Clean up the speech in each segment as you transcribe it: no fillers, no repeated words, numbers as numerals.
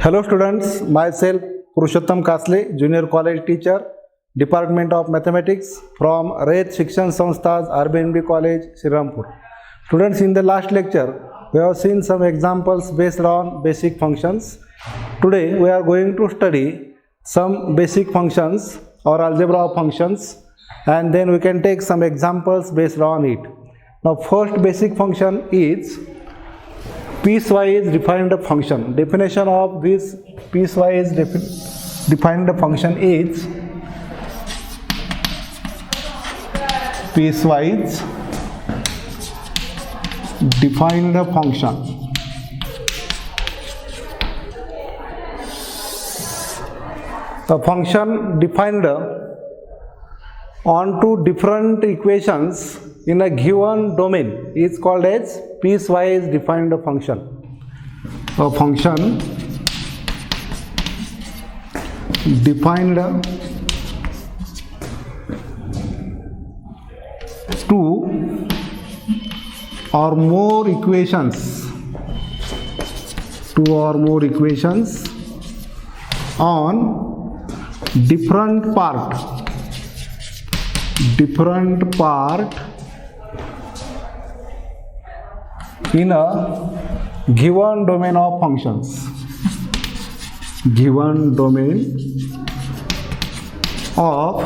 Hello students, myself Purushottam Kasle, Junior College Teacher, Department of Mathematics from Rayat Shikshan Sanstha's RBNB College, Srirampur. Students, in the last lecture, we have seen some examples based on basic functions. Today, we are going to study some basic functions or algebra of functions, and then we can take some examples based on it. Now, first basic function is piecewise defined function. Definition of this piecewise defined function is piecewise defined function. The function defined onto different equations in a given domain is called as piecewise defined function. A function defined two or more equations, on different part in a given domain of functions. Given domain of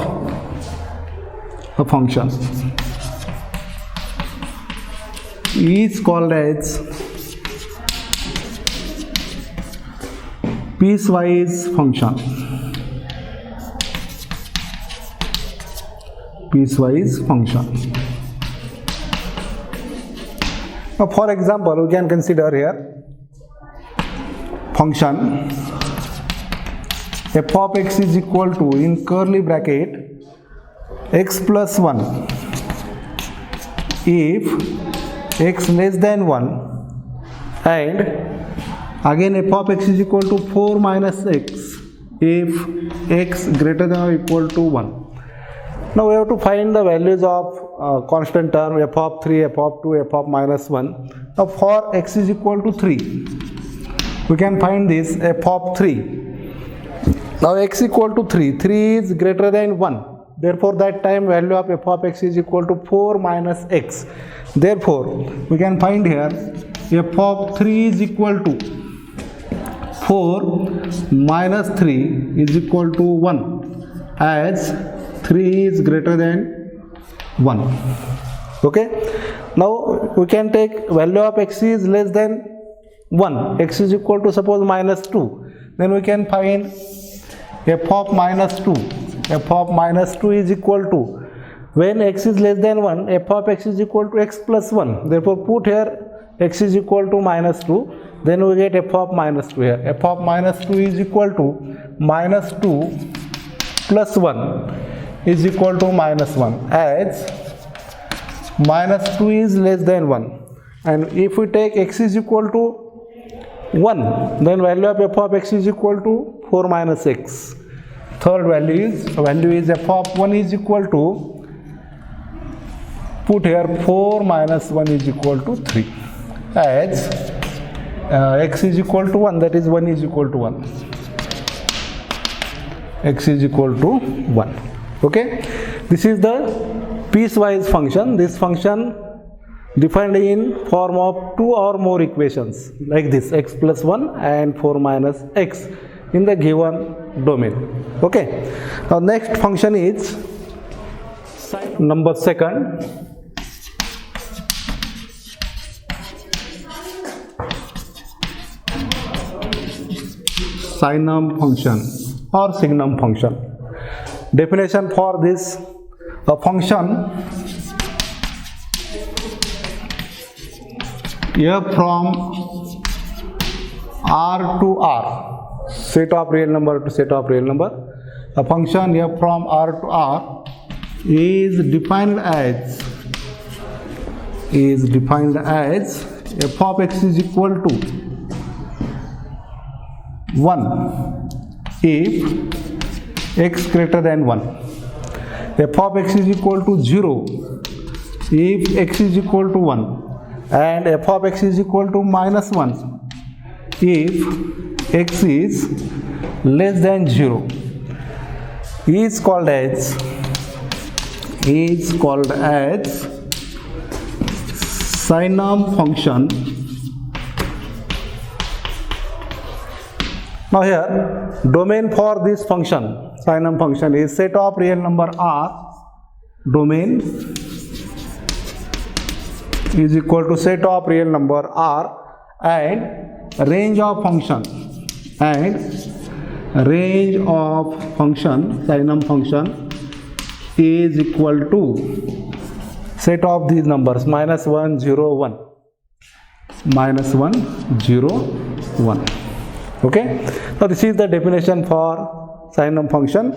a function is called as piecewise function. Piecewise function. Now, for example, we can consider here function f of x is equal to, in curly bracket, x plus 1 if x less than 1, and again f of x is equal to 4 minus x if x greater than or equal to 1. Now we have to find the values of constant term f of 3, f of 2, f of minus 1. Now for x is equal to 3, we can find this f of 3. Now x equal to 3, 3 is greater than 1. Therefore that time value of f of x is equal to 4 minus x. Therefore we can find here f of 3 is equal to 4 minus 3 is equal to 1, as 3 is greater than 1. Okay. Now we can take value of x is less than 1. X is equal to suppose minus 2. Then we can find f of minus 2. F of minus 2 is equal to, when x is less than 1, f of x is equal to x plus 1. Therefore put here x is equal to minus 2. Then we get f of minus 2 here. F of minus 2 is equal to minus 2 plus 1 is equal to minus 1, as minus 2 is less than 1. And if we take x is equal to 1, then value of f of x is equal to 4 minus x. Third value is f of 1 is equal to, put here 4 minus 1 is equal to 3, as x is equal to 1, that is 1 is equal to 1. X is equal to 1. Okay, this is the piecewise function. This function defined in form of two or more equations like this, x plus 1 and 4 minus x in the given domain. Okay, now next function is number second. Sinum function or signum function. Definition for this: a function f from R to R, set of real number to set of real number. A function f from R to R is defined as f of x is equal to 1 if x greater than 1. F of x is equal to 0 if x is equal to 1, and f of x is equal to minus 1 if x is less than 0 is called as Sinum function. Now here domain for this function, Sinum function, is set of real number R. Domain is equal to set of real number R and range of function, Sinum function is equal to set of these numbers -1, 0, 1, -1, 0, 1. Okay, now this is the definition for Sinum function.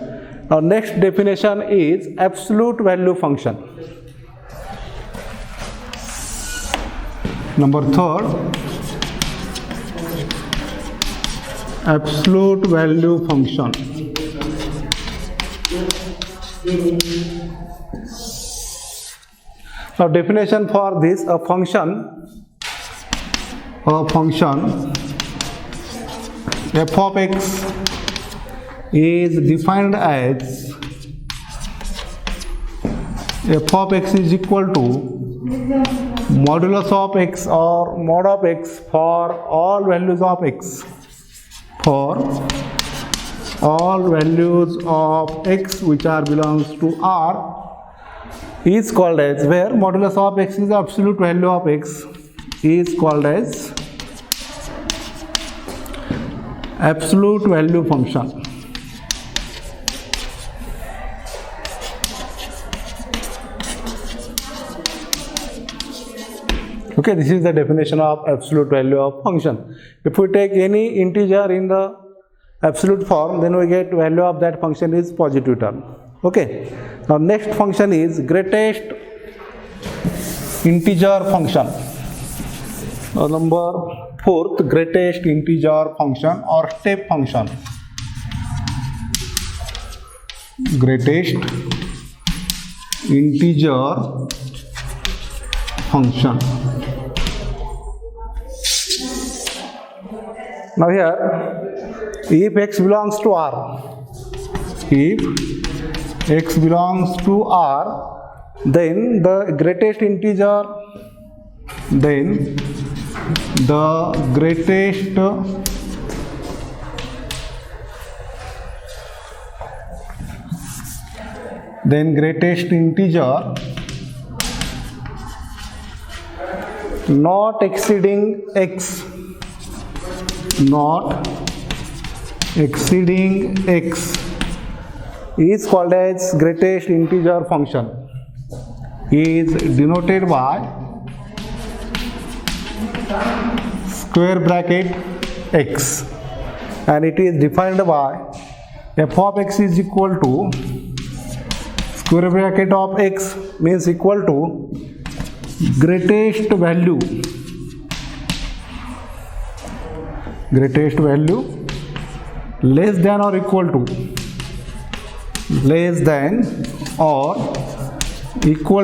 Now next definition is absolute value function. Number third, absolute value function. Now definition for this, a function f of x is defined as f of x is equal to modulus of x or mod of x for all values of x, which are belongs to R, is called as, where modulus of x is absolute value of x, is called as absolute value function. Okay, this is the definition of absolute value of function. If we take any integer in the absolute form, then we get value of that function is positive term. Okay, now next function is greatest integer function. Now number fourth, greatest integer function or step function. Greatest integer function. Now here, if x belongs to R, then the greatest integer, greatest integer not exceeding x is called as greatest integer function, is denoted by square bracket x, and it is defined by f of x is equal to square bracket of x means equal to greatest value less than or equal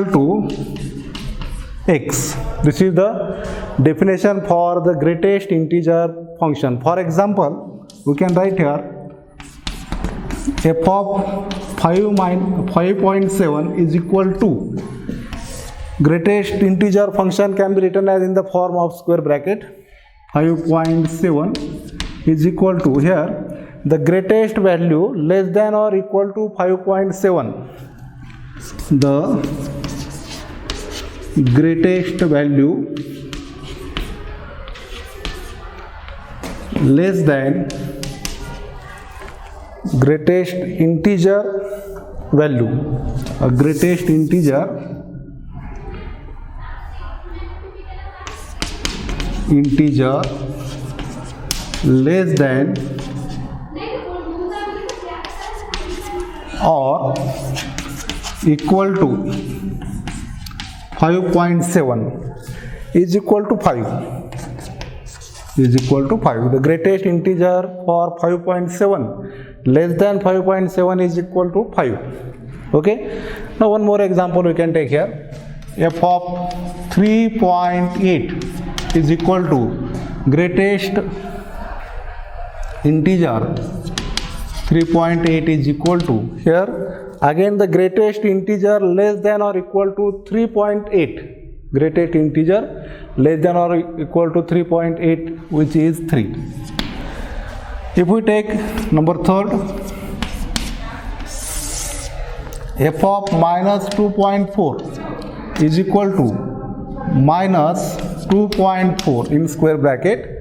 to x. This is the definition for the greatest integer function. For example, we can write here f of 5.7 is equal to, greatest integer function can be written as in the form of square bracket. 5.7 is equal to, here the greatest value less than or equal to 5.7, the greatest value less than greatest integer value, a greatest integer less than or equal to 5.7 is equal to 5, the greatest integer for 5.7 less than 5.7 is equal to 5. Okay, now one more example we can take here. F of 3.8 is equal to greatest integer 3.8 is equal to, here again the greatest integer less than or equal to 3.8, greatest integer less than or equal to 3.8, which is 3. If we take number third, f of minus 2.4 is equal to minus 2.4 in square bracket.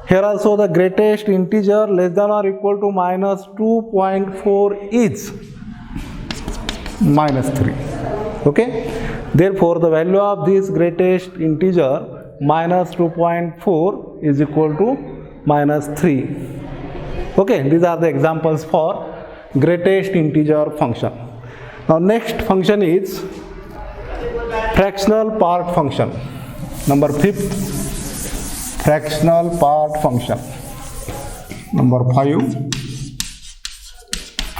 Here also the greatest integer less than or equal to minus 2.4 is minus 3. Okay. Therefore, the value of this greatest integer minus 2.4 is equal to minus 3. Okay. These are the examples for greatest integer function. Now next function is fractional part function. Number 5th, fractional part function. Number 5,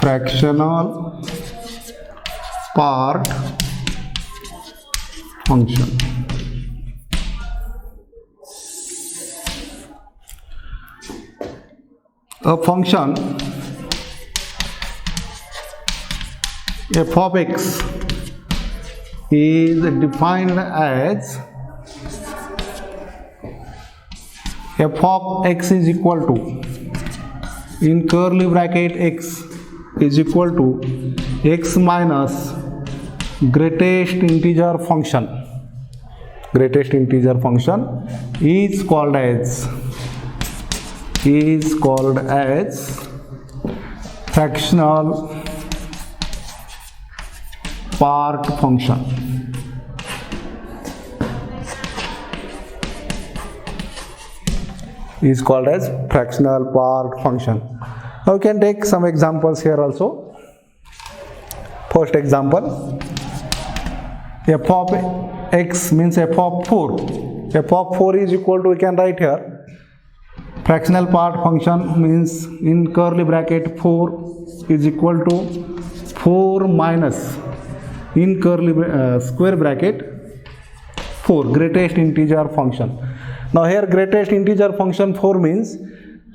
fractional part function. A function f of x is defined as f of x is equal to, in curly bracket x is equal to x minus greatest integer function. Greatest integer function is called as fractional part function. Is called as fractional part function. Now we can take some examples here also. First example, f of x means f of 4. f of 4 is equal to, we can write here, fractional part function means in curly bracket 4 is equal to 4 minus in curly square bracket 4 greatest integer function. Now here greatest integer function 4 means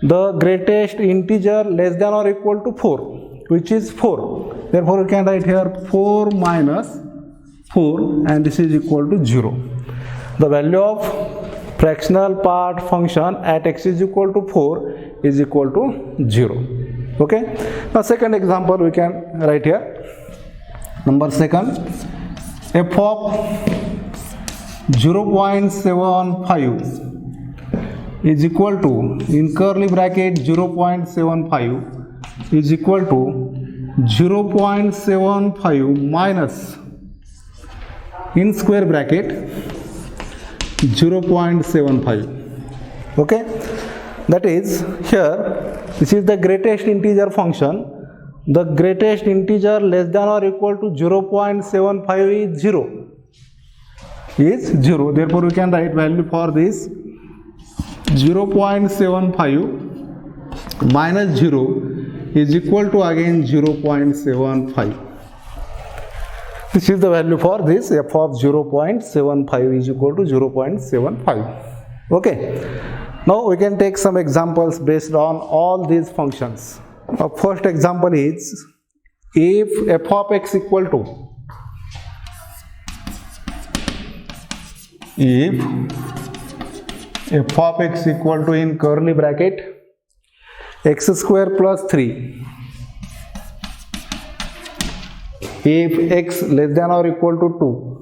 the greatest integer less than or equal to 4, which is 4. Therefore we can write here 4 minus 4 and this is equal to 0. The value of fractional part function at x is equal to 4 is equal to 0. Okay. Now second example we can write here. Number second, f of 0.75 is equal to, in curly bracket 0.75 is equal to 0.75 minus in square bracket 0.75. Okay, that is here this is the greatest integer function. The greatest integer less than or equal to 0.75 is 0. Therefore we can write value for this 0.75 minus 0 is equal to again 0.75. This is the value for this f of 0.75 is equal to 0.75. Okay. Now we can take some examples based on all these functions. Our first example is if f of x equal to, if f of x equal to in curly bracket x square plus 3, if x less than or equal to 2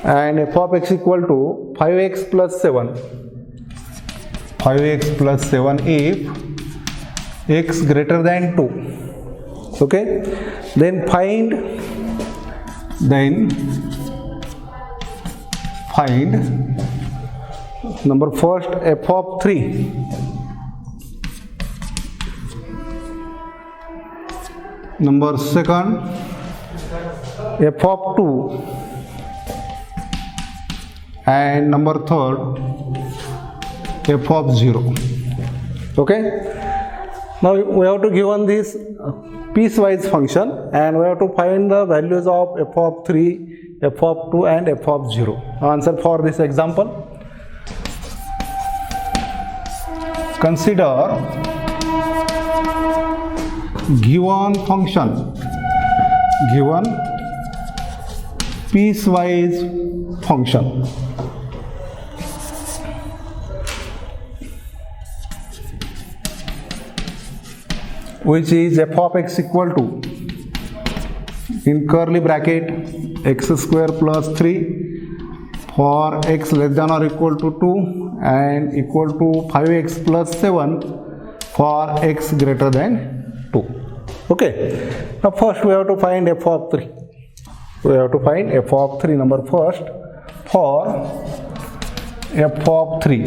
and f of x equal to 5x plus 7, 5x plus 7 if x greater than 2. Okay, then find number first f of 3, number second f of 2, and number third f of 0. Okay, now we have to given this piecewise function and we have to find the values of f of 3, f of 2 and f of 0. Answer for this example. consider given function, given piecewise function, which is f of x equal to, in curly bracket, x square plus 3 for x less than or equal to 2 and equal to 5x plus 7 for x greater than 2. Okay, now first we have to find f of 3. We have to find f of 3. Number first, for f of 3,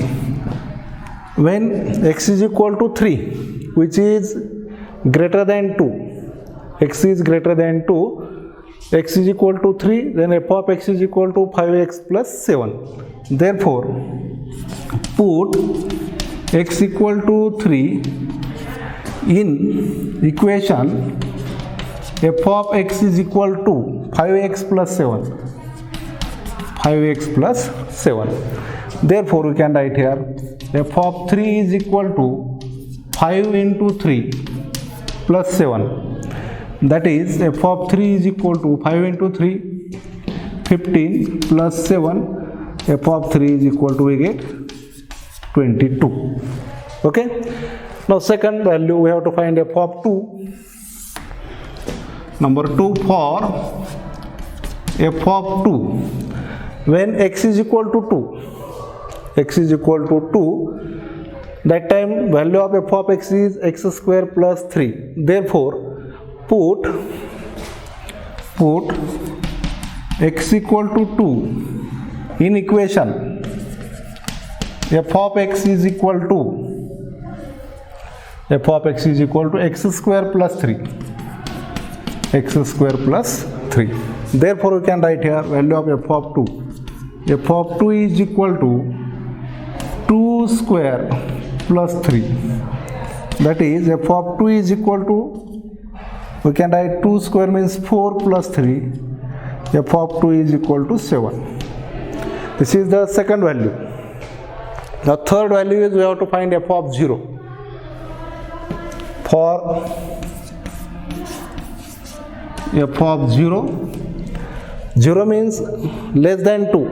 when x is equal to 3, which is greater than 2, x is greater than 2, x is equal to 3, then f of x is equal to 5x plus 7. Therefore, put x equal to 3 in equation f of x is equal to 5x plus 7. 5x plus 7. Therefore, we can write here f of 3 is equal to 5 into 3 plus 7. That is f of 3 is equal to 5 into 3, 15 plus 7, f of 3 is equal to, we get 22. Okay. Now second value we have to find f of 2. Number 2, for f of 2, when x is equal to 2, x is equal to 2, that time value of f of x is x square plus 3. Therefore, put x equal to 2 in equation f of x is equal to x square plus 3, x square plus 3. Therefore, we can write here value of f of 2. f of 2 is equal to 2 square plus 3. That is f of 2 is equal to, we can write 2 square means 4 plus 3, f of 2 is equal to 7. This is the second value. The third value is we have to find f of 0. For f of 0, 0 means less than 2,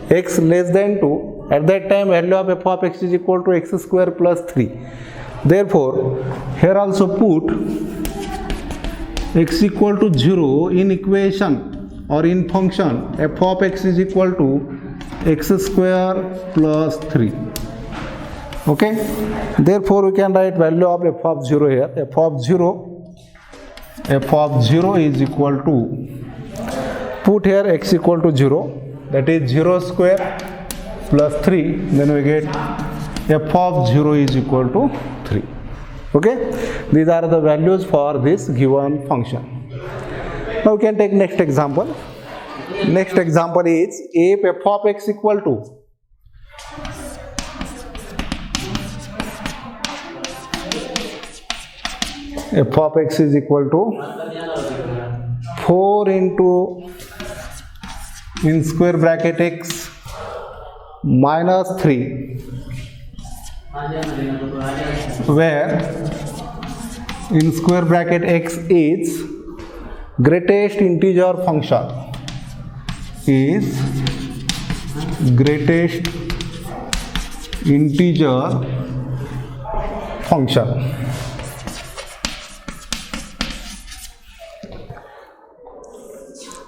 x less than 2, at that time value of f of x is equal to x square plus 3. Therefore, here also put x equal to 0 in equation or in function f of x is equal to x square plus 3. Okay. Therefore, we can write value of f of 0 here. f of 0 is equal to, put here x equal to 0, that is 0 square plus 3, then we get f of 0 is equal to 3. Okay, these are the values for this given function. Now we can take next example. Next example is if f of x equal to f of x is equal to 4 into in square bracket x minus 3, where in square bracket x is greatest integer function, is greatest integer function.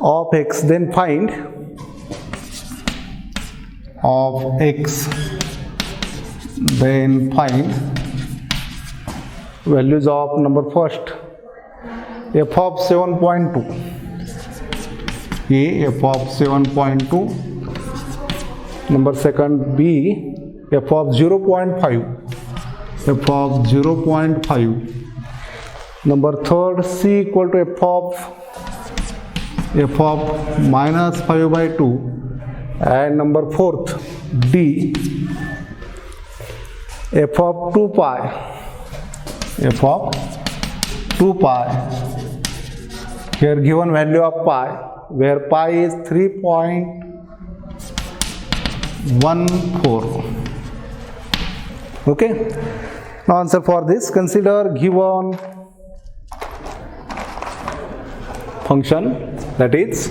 Of x, then find of x, then find values of number first f of 7.2, a f of 7.2, number second b f of 0.5, f of 0.5, number third c equal to f of minus 5 by 2, and number fourth d f of 2 pi, f of 2 pi, here given value of pi, where pi is 3.14. Okay, Now answer for this, consider given function, that is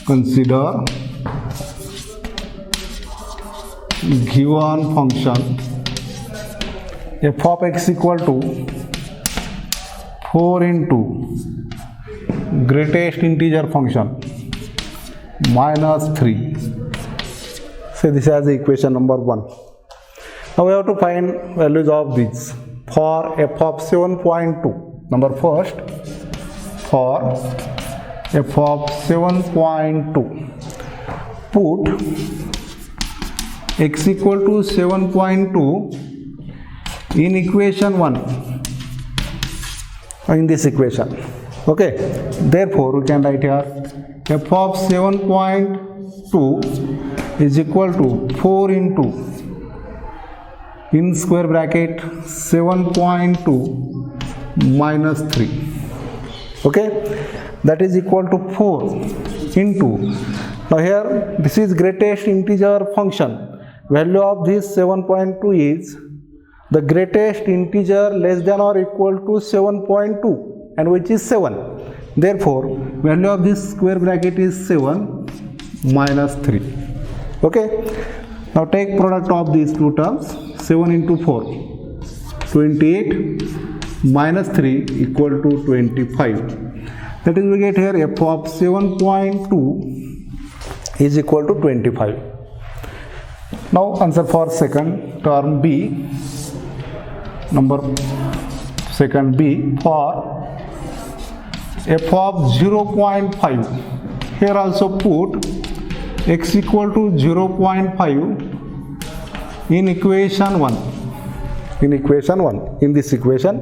consider given function f of x equal to 4 into greatest integer function minus 3. So this is the equation number 1. Now we have to find values of these for f of 7.2. Number first, for f of 7.2, put x equal to 7.2 in equation 1, in this equation. Okay, therefore we can write here f of 7.2 is equal to 4 into, in square bracket, 7.2 minus 3. Okay, that is equal to 4 into, now here this is greatest integer function. Value of this 7.2 is the greatest integer less than or equal to 7.2, and which is 7. Therefore value of this square bracket is 7 minus 3. Okay, now take product of these two terms. 7 into 4, 28, minus 3 equal to 25. That is, we get here f of 7.2 is equal to 25. Now answer for second term B, number second B, for f of 0.5. Here also put x equal to 0.5 in equation 1. In equation 1, in this equation.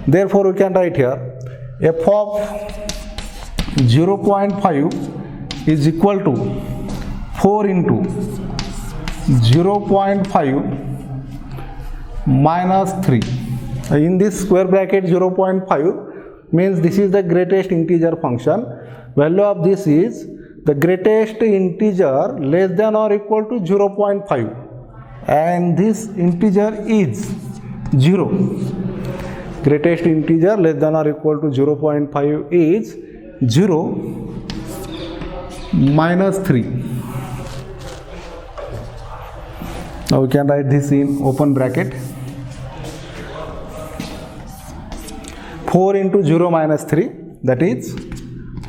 Therefore we can write here f of 0.5 is equal to 4 into 0.5 minus 3. In this square bracket, 0.5 means this is the greatest integer function. Value of this is the greatest integer less than or equal to 0.5, and this integer is 0. Greatest integer less than or equal to 0.5 is 0 minus 3. Now we can write this in open bracket. 4 into 0 minus 3, that is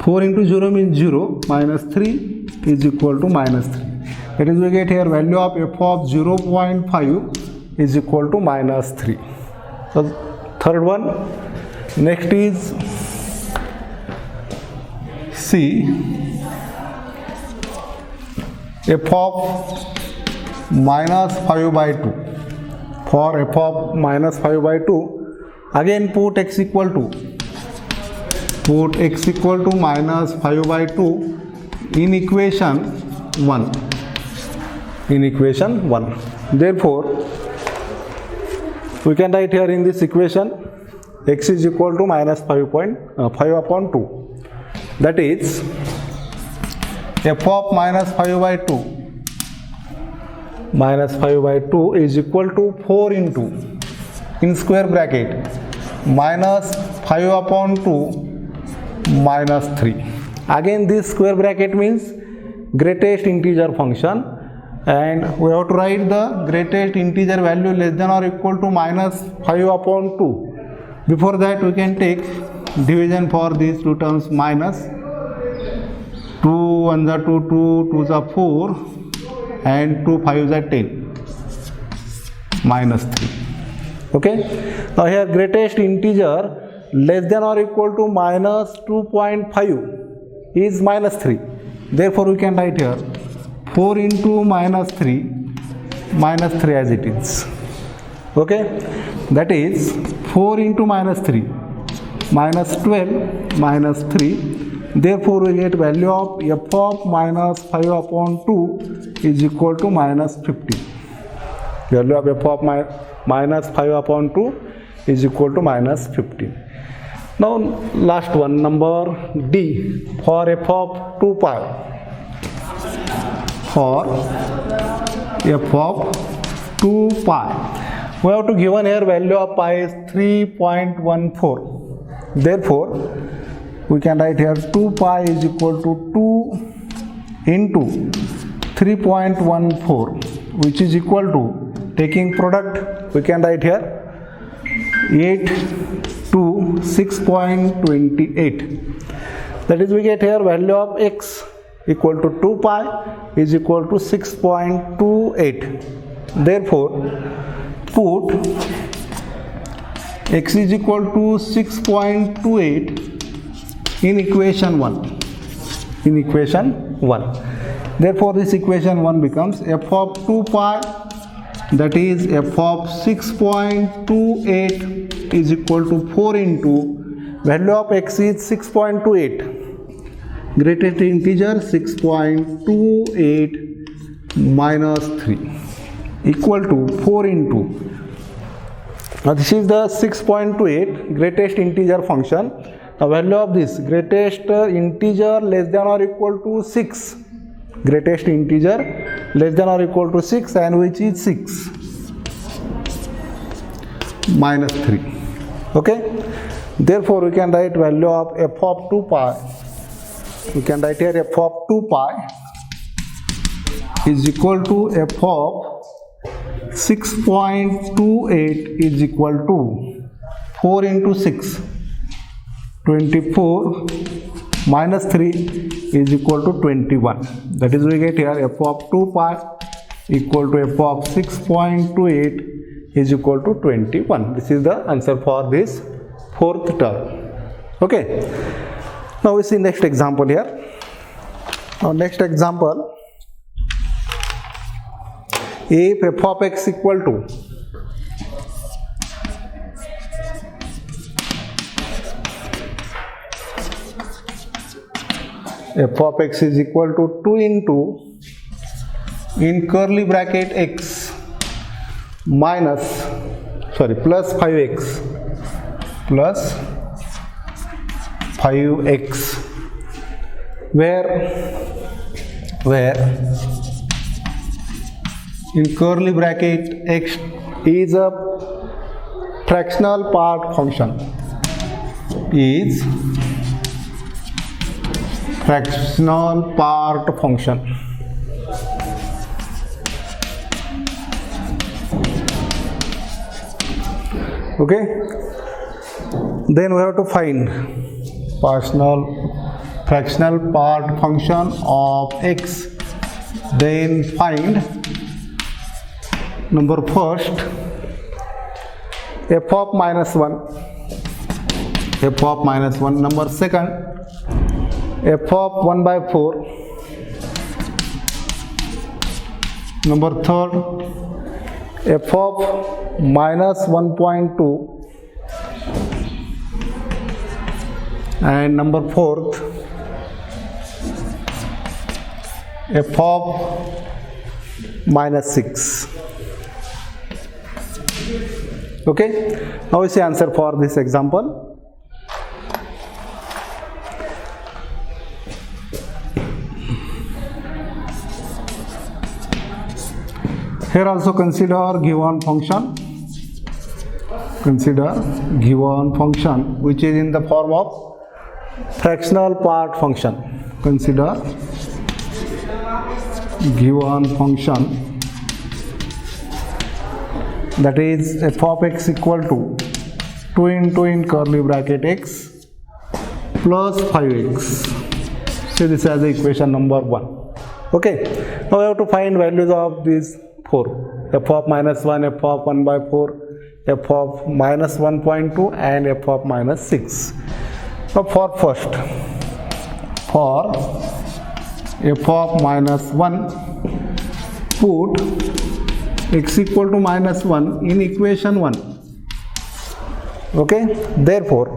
4 into 0 means 0, minus 3 is equal to minus 3. That is, we get here value of f of 0.5 is equal to minus 3. So third one, next is C, f of minus 5 by 2. For f of minus 5 by 2, again put x equal to minus 5 by 2 in equation 1. In equation 1. Therefore, we can write here in this equation x is equal to minus 5 upon 2. That is, f of minus 5 by 2 is equal to 4 into, in square bracket, minus 5 upon 2 minus 3. Again this square bracket means greatest integer function, and we have to write the greatest integer value less than or equal to minus 5 upon 2. Before that we can take division for these two terms. Minus 2 1s are 2, 2 2s are 4, and 2 5s are 10, minus 3. Okay, now here greatest integer less than or equal to minus 2.5 is minus 3. Therefore we can write here 4 into minus 3 as it is. Okay, that is 4 into minus 3 minus 12 minus 3. Therefore we get value of f of minus 5 upon 2 is equal to minus 50. Value of f of minus 5 upon 2 is equal to minus 50. Now last one, number D, for f of 2 pi. For f of 2 pi. We have to given here value of pi is 3.14. Therefore, we can write here 2 pi is equal to 2 into 3.14, which is equal to, taking product, we can write here 8 to 6.28. That is, we get here value of x equal to 2 pi is equal to 6.28. Therefore, put x is equal to 6.28 in equation 1. In equation 1. Therefore, this equation 1 becomes f of 2 pi, that is f of 6.28 is equal to 4 into value of x is 6.28. Greatest integer 6.28 minus 3 equal to 4 into, now this is the 6.28 greatest integer function. The value of this greatest integer less than or equal to 6, greatest integer less than or equal to 6, and which is 6 minus 3. Okay, therefore we can write value of f of 2 pi, we can write here f of 2 pi is equal to f of 6.28 is equal to 4 into 6, 24 minus 3 is equal to 21. That is, we get here f of 2 pi equal to f of 6.28 is equal to 21. This is the answer for this fourth term. Okay. Now we see next example here. Now next example, if f of x equal to f of x is equal to 2 into in curly bracket x minus plus 5x plus 5x, where in curly bracket x is a fractional part function, is fractional part function. Okay, then we have to find fractional part function of x. Then find number first f of minus 1, number second f of 1 by 4, number third f of minus 1.2, and number fourth f of minus 6. Okay, now we see answer for this example. Here also consider given function. Which is in the form of fractional part function. Consider given function, that is f of x equal to 2 into in curly bracket x plus 5x. So this is the equation number 1. Okay, now we have to find values of these 4, f of minus 1, f of 1 by 4, f of minus 1.2, and f of minus 6. Now for first, for f of minus 1, put x equal to minus 1 in equation 1. Okay, therefore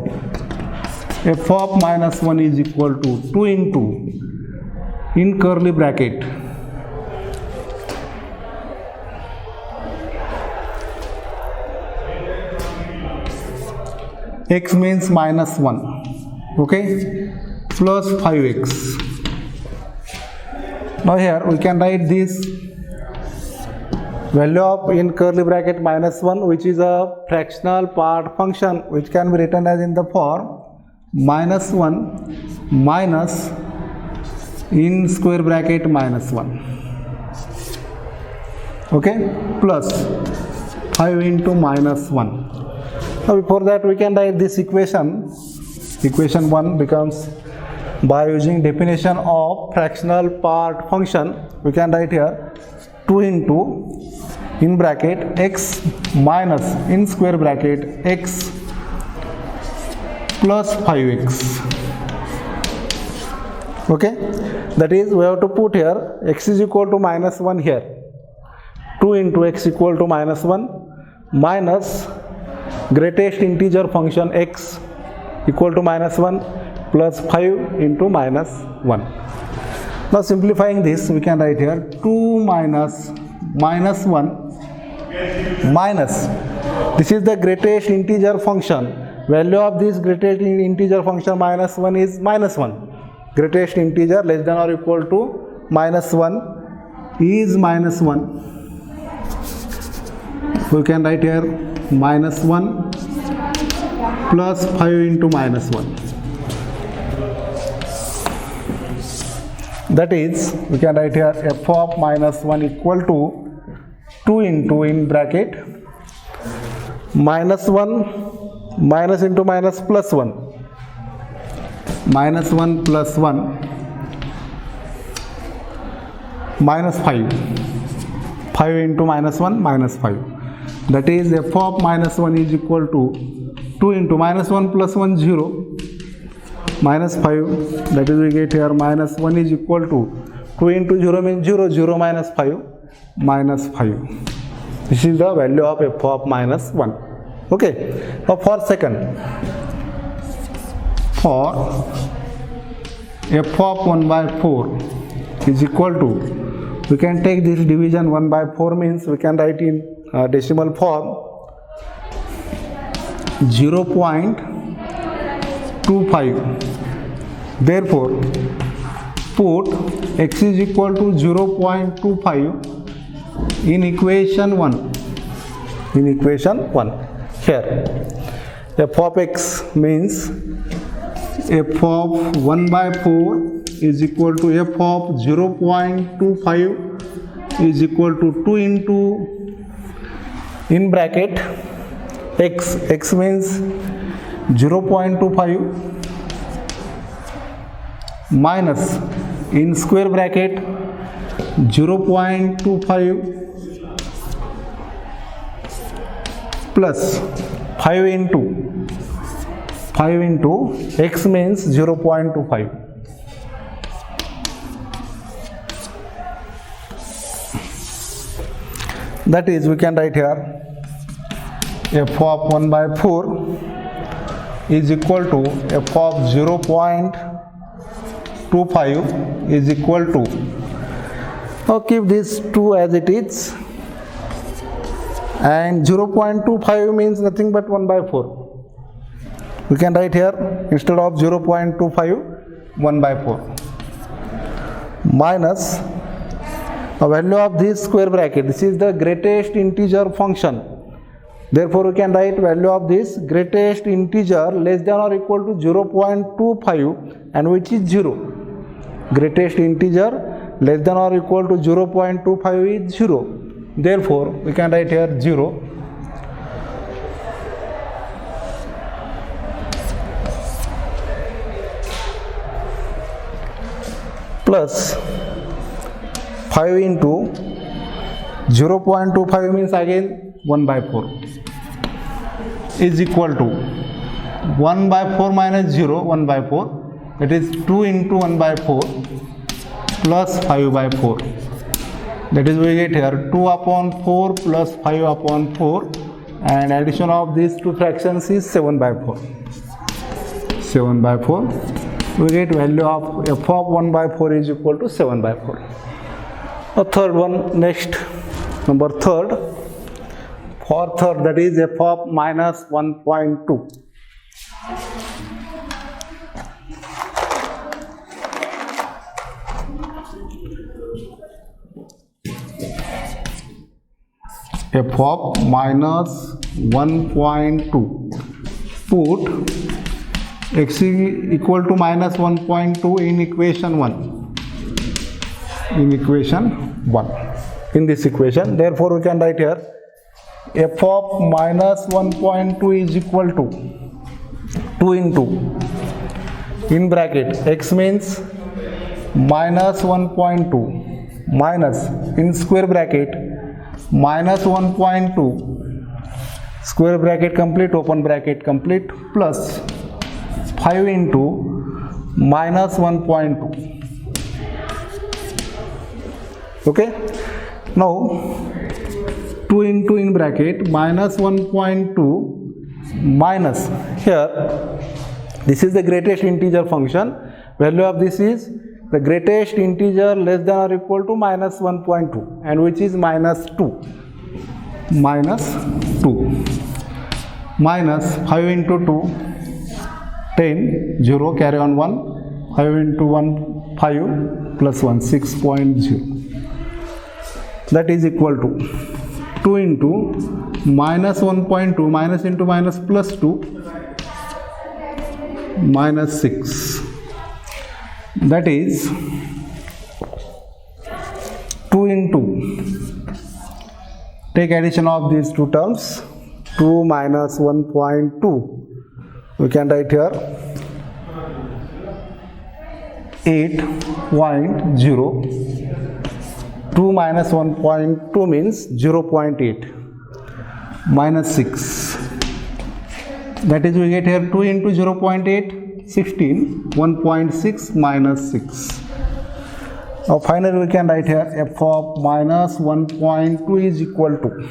f of minus 1 is equal to 2 into in curly bracket x means minus 1, okay, plus 5x. Now here we can write this value of in curly bracket minus 1, which is a fractional part function, which can be written as in the form minus 1 minus in square bracket minus 1, okay, plus 5 into minus 1. Now before that we can write this equation. Equation 1 becomes, by using definition of fractional part function, we can write here 2 into in bracket x minus in square bracket x plus 5x. Okay, that is, we have to put here x is equal to minus 1 here, 2 into x equal to minus 1 minus greatest integer function x equal to minus 1 plus 5 into minus 1. Now simplifying this, we can write here 2 minus minus 1 minus, this is the greatest integer function, value of this greatest integer function minus 1 is minus 1, greatest integer less than or equal to minus 1 is minus 1. We can write here minus 1 plus 5 into minus 1. That is, we can write here f of minus 1 equal to 2 into in bracket minus 1 minus into minus plus 1, minus 1 plus 1 minus 5, 5 into minus 1 minus 5. That is, f of minus 1 is equal to 2 into minus 1 plus 1 0 minus 5, that is, we get here minus 1 is equal to 2 into 0 means 0, 0 minus 5 minus 5. This is the value of f of minus 1. Okay, now for second, for f of 1 by 4 is equal to, we can take this division 1 by 4 means we can write in decimal form 0.25. Therefore, put x is equal to 0.25 in equation 1. In equation 1 here, f of x means f of 1 by 4 is equal to f of 0.25 is equal to 2 into in bracket x, x means 0.25 minus in square bracket 0.25 plus 5 into x means 0.25. That is, we can write here f of 1 by 4 is equal to f of 0.25 is equal to, now keep this 2 as it is, and 0.25 means nothing but 1 by 4. We can write here instead of 0.25 1 by 4 minus the value of this square bracket. This is the greatest integer function. Therefore, we can write value of this greatest integer less than or equal to 0.25 and which is 0. Greatest integer less than or equal to 0.25 is 0. Therefore, we can write here 0 plus 5 into 0.25 means again 1 by 4 is equal to 1 by 4 minus 0, 1 by 4, that is 2 into 1 by 4 plus 5 by 4. That is, we get here 2 upon 4 plus 5 upon 4, and addition of these two fractions is 7 by 4. 7 by 4. We get value of f of 1 by 4 is equal to 7 by 4. The third one, next, number third. For third, that is f of minus 1.2. f of minus 1.2. Put x equal to minus 1.2 in equation 1. In equation 1. In this equation, therefore we can write here f of minus 1.2 is equal to 2 into, in bracket, x means minus 1.2 minus, in square bracket, minus 1.2, square bracket complete, open bracket complete, plus 5 into minus 1.2. Okay, now 2 into, in bracket, minus 1.2 minus, here this is the greatest integer function, value of this is the greatest integer less than or equal to minus 1.2, and which is minus 2. Minus 2 minus 5 into 2, 10, 0, carry on 1, 5 into 1, 5, plus 1, 6.0. That is equal to 2 into minus 1.2, minus into minus plus 2, minus 6. That is 2 into, take addition of these two terms, 2 minus 1.2, we can write here 8.0, 2 minus 1.2 means 0.8, minus 6, that is we get here 2 into 0.8, 16, 1.6 minus 6. Now finally we can write here f of minus 1.2 is equal to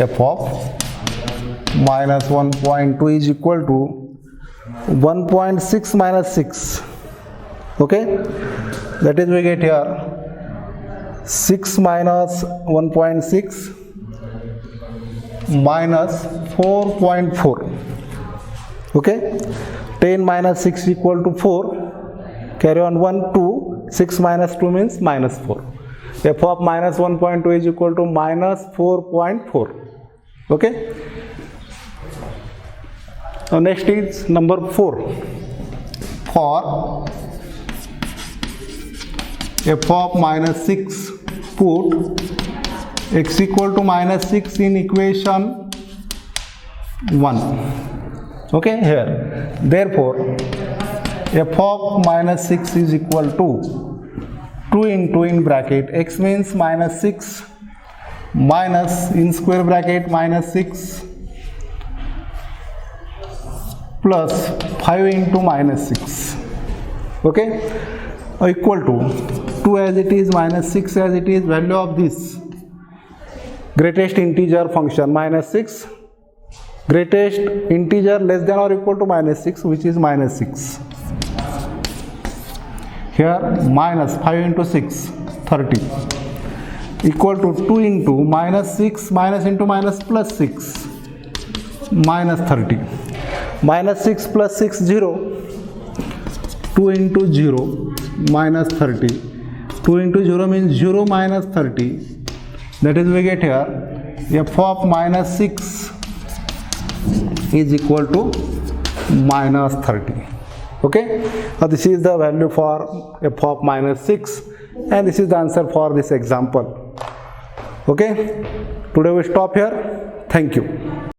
f of minus 1.2 is equal to 1.6 minus 6. Okay, that is we get here 6 minus 1.6 minus 4.4. Okay, 10 minus 6 equal to 4, carry on 1, 2, 6 minus 2 means minus 4. f of minus 1.2 is equal to minus 4.4. Okay, now next is number 4. For f of minus 6, put x equal to minus 6 in equation 1. Okay, here, therefore f of minus 6 is equal to 2 into, in bracket, x means minus 6 minus, in square bracket, minus 6 plus 5 into minus 6. Okay, equal to 2 as it is, minus 6 as it is, value of this greatest integer function minus 6, greatest integer less than or equal to minus 6, which is minus 6. Here minus 5 into 6, 30, equal to 2 into minus 6 minus into minus plus 6, minus 30. Minus 6 plus 6, 0. 2 into 0, minus 30. 2 into 0 means 0 minus 30. That is we get here f of minus 6 is equal to minus 30. Okay, now this is the value for f of minus 6, and this is the answer for this example. Okay, today we stop here. Thank you.